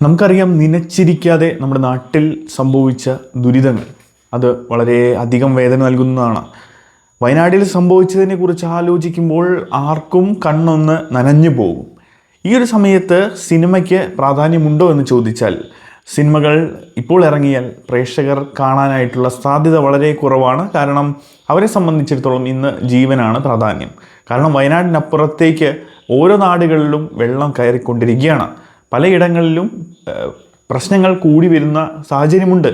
നമുക്കറിയാം, നനച്ചിരിക്കാതെ നമ്മുടെ നാട്ടിൽ സംഭവിച്ച ദുരിതങ്ങൾ അത് വളരെ അധികം വേദന നൽകുന്നതാണ്. വയനാട്ടിൽ സംഭവിച്ചതിനെ കുറിച്ച് ആലോചിക്കുമ്പോൾ ആർക്കും കണ്ണൊന്ന് നനഞ്ഞു പോകും. ഈ ഒരു സമയത്ത് സിനിമയ്ക്ക് പ്രാധാന്യമുണ്ടോ എന്ന് ചോദിച്ചാൽ, സിനിമകൾ ഇപ്പോൾ ഇറങ്ങിയാൽ പ്രേക്ഷകർ കാണാനായിട്ടുള്ള സാധ്യത വളരെ കുറവാണ്. കാരണം അവരെ സംബന്ധിച്ചിടത്തോളം ഇന്ന് ജീവനാണ് പ്രാധാന്യം. കാരണം വയനാടിനപ്പുറത്തേക്ക് ഓരോ നാടുകളിലും വെള്ളം കയറിക്കൊണ്ടിരിക്കുകയാണ്. പലയിടങ്ങളിലും പ്രശ്നങ്ങൾ കൂടി വരുന്ന സാഹചര്യമുണ്ട്.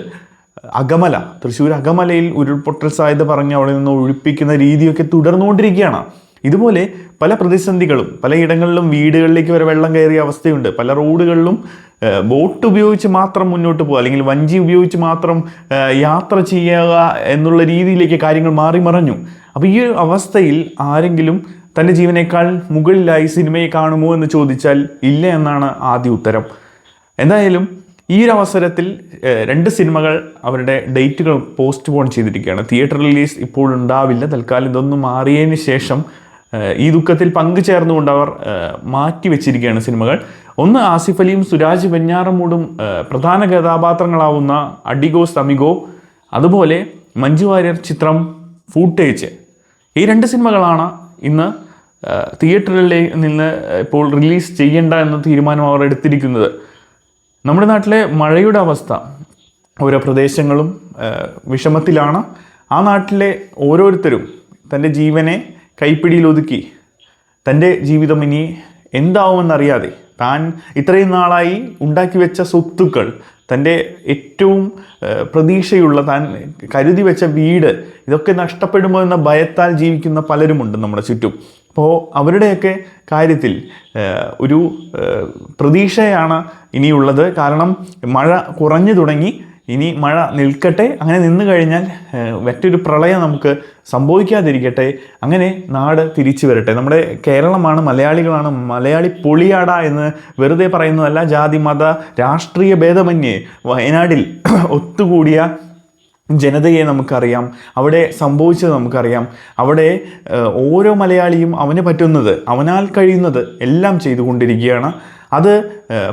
അകമല, തൃശ്ശൂർ അകമലയിൽ ഉരുൾപൊട്ടൽ സാധ്യത പറഞ്ഞ് അവിടെ നിന്ന് ഒഴിപ്പിക്കുന്ന രീതിയൊക്കെ തുടർന്നുകൊണ്ടിരിക്കുകയാണ്. ഇതുപോലെ പല പ്രതിസന്ധികളും പലയിടങ്ങളിലും വീടുകളിലേക്ക് വരെ വെള്ളം കയറിയ അവസ്ഥയുണ്ട്. പല റോഡുകളിലും ബോട്ട് ഉപയോഗിച്ച് മാത്രം മുന്നോട്ട് പോകുക, അല്ലെങ്കിൽ വഞ്ചി ഉപയോഗിച്ച് മാത്രം യാത്ര ചെയ്യുക എന്നുള്ള രീതിയിലേക്ക് കാര്യങ്ങൾ മാറി മറഞ്ഞു. അപ്പോൾ ഈ ഒരു അവസ്ഥയിൽ ആരെങ്കിലും തൻ്റെ ജീവനേക്കാൾ മുകളിലായി സിനിമയെ കാണുമോ എന്ന് ചോദിച്ചാൽ ഇല്ല എന്നാണ് ആദ്യ ഉത്തരം. എന്തായാലും ഈ ഒരു അവസരത്തിൽ രണ്ട് സിനിമകൾ അവരുടെ ഡേറ്റുകൾ പോസ്റ്റ്പോൺ ചെയ്തിരിക്കുകയാണ്. തിയേറ്റർ റിലീസ് ഇപ്പോൾ ഉണ്ടാവില്ല. തൽക്കാലം ഇതൊന്നും മാറിയതിന് ശേഷം ഈ ദുഃഖത്തിൽ പങ്കുചേർന്നുകൊണ്ട് അവർ മാറ്റി വെച്ചിരിക്കുകയാണ് സിനിമകൾ. ഒന്ന്, ആസിഫ് അലിയും സുരാജ് വെഞ്ഞാറമൂടും പ്രധാന കഥാപാത്രങ്ങളാവുന്ന അഡിഗോസ് അമിഗോ, അതുപോലെ മഞ്ജു വാര്യർ ചിത്രം ഫൂട്ടേജ്. ഈ രണ്ട് സിനിമകളാണ് ഇന്ന് തിയേറ്ററിൽ നിന്ന് ഇപ്പോൾ റിലീസ് ചെയ്യേണ്ട എന്ന തീരുമാനം അവർ എടുത്തിരിക്കുന്നത്. നമ്മുടെ നാട്ടിലെ മഴയുടെ അവസ്ഥ, ഓരോ പ്രദേശങ്ങളും വിഷമത്തിലാണ്. ആ നാട്ടിലെ ഓരോരുത്തരും തൻ്റെ ജീവനെ കൈപ്പിടിയിൽ ഒതുക്കി തൻ്റെ ജീവിതം ഇനി എന്താവുമെന്നറിയാതെ താൻ ഇത്രയും നാളായി ഉണ്ടാക്കി വെച്ച സ്വത്തുക്കൾ, തൻ്റെ ഏറ്റവും പ്രതീക്ഷയുള്ള താൻ കരുതി വെച്ച വീട്, ഇതൊക്കെ നഷ്ടപ്പെടുമോ എന്ന ഭയത്താൽ ജീവിക്കുന്ന പലരുമുണ്ട് നമ്മുടെ ചുറ്റും. അപ്പോൾ അവരുടെയൊക്കെ കാര്യത്തിൽ ഒരു പ്രതീക്ഷയാണ് ഇനിയുള്ളത്. കാരണം മഴ കുറഞ്ഞു തുടങ്ങി, ഇനി മഴ നിൽക്കട്ടെ. അങ്ങനെ നിന്നു കഴിഞ്ഞാൽ മറ്റൊരു പ്രളയം നമുക്ക് സംഭവിക്കാതിരിക്കട്ടെ. അങ്ങനെ നാട് തിരിച്ചു വരട്ടെ. നമ്മുടെ കേരളമാണ്, മലയാളികളാണ്, മലയാളി പൊളിയാട എന്ന് വെറുതെ പറയുന്നതല്ല. ജാതി മത രാഷ്ട്രീയ ഭേദമന്യേ വയനാട്ടിൽ ഒത്തുകൂടിയ ജനതയെ നമുക്കറിയാം. അവിടെ സംഭവിച്ചത് നമുക്കറിയാം. അവിടെ ഓരോ മലയാളിയും അവന് പറ്റുന്നത്, അവനാൽ കഴിയുന്നത് എല്ലാം ചെയ്തുകൊണ്ടിരിക്കുകയാണ്. അത്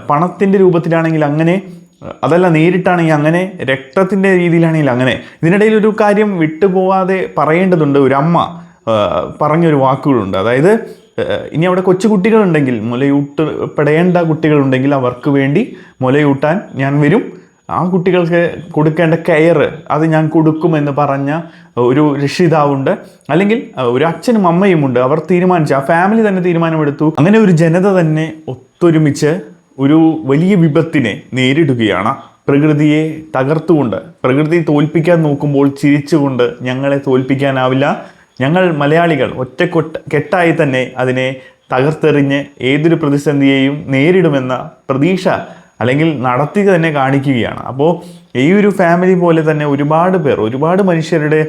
പണത്തിൻ്റെ രൂപത്തിലാണെങ്കിൽ അങ്ങനെ, അതല്ല നേരിട്ടാണെങ്കിൽ അങ്ങനെ, രക്തത്തിൻ്റെ രീതിയിലാണെങ്കിൽ അങ്ങനെ. ഇതിനിടയിൽ ഒരു കാര്യം വിട്ടുപോകാതെ പറയേണ്ടതുണ്ട്. ഒരു അമ്മ പറഞ്ഞൊരു വാക്കുകളുണ്ട്. അതായത്, ഇനി അവിടെ കൊച്ചു കുട്ടികളുണ്ടെങ്കിൽ, മുലയൂട്ടപ്പെടേണ്ട കുട്ടികളുണ്ടെങ്കിൽ അവർക്ക് വേണ്ടി മുലയൂട്ടാൻ ഞാൻ വരും. ആ കുട്ടികൾക്ക് കൊടുക്കേണ്ട കെയർ അത് ഞാൻ കൊടുക്കുമെന്ന് പറഞ്ഞ ഒരു രക്ഷിതാവുണ്ട്. അല്ലെങ്കിൽ ഒരു അച്ഛനും അമ്മയുമുണ്ട്. അവർ തീരുമാനിച്ചു, ആ ഫാമിലി തന്നെ തീരുമാനമെടുത്തു. അങ്ങനെ ഒരു ജനത തന്നെ ഒത്തൊരുമിച്ച് ഒരു വലിയ വിപത്തിനെ നേരിടുകയാണ്. പ്രകൃതിയെ തകർത്തുകൊണ്ട്, പ്രകൃതി തോൽപ്പിക്കാൻ നോക്കുമ്പോൾ ചിരിച്ചുകൊണ്ട് ഞങ്ങളെ തോൽപ്പിക്കാനാവില്ല, ഞങ്ങൾ മലയാളികൾ കെട്ടായി തന്നെ അതിനെ തകർത്തെറിഞ്ഞ് ഏതൊരു പ്രതിസന്ധിയെയും നേരിടുമെന്ന പ്രതീക്ഷ അല്ലെങ്കിൽ നടത്തി തന്നെ കാണിക്കുകയാണ്. അപ്പോൾ ഈ ഒരു ഫാമിലി പോലെ തന്നെ ഒരുപാട് പേർ, ഒരുപാട് മനുഷ്യരുടെ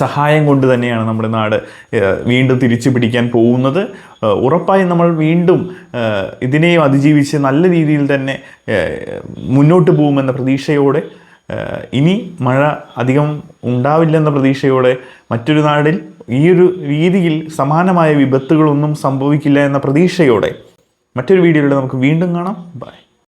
സഹായം കൊണ്ട് തന്നെയാണ് നമ്മുടെ നാട് വീണ്ടും തിരിച്ചു പിടിക്കാൻ പോകുന്നത്. ഉറപ്പായും നമ്മൾ വീണ്ടും ഇതിനെയും അതിജീവിച്ച് നല്ല രീതിയിൽ തന്നെ മുന്നോട്ട് പോകുമെന്ന പ്രതീക്ഷയോടെ, ഇനി മഴ അധികം ഉണ്ടാവില്ലെന്ന പ്രതീക്ഷയോടെ, മറ്റൊരു നാടിൽ ഈ ഒരു രീതിയിൽ സമാനമായ വിപത്തുകളൊന്നും സംഭവിക്കില്ല എന്ന പ്രതീക്ഷയോടെ മറ്റൊരു വീഡിയോയിലൂടെ നമുക്ക് വീണ്ടും കാണാം. ബൈ.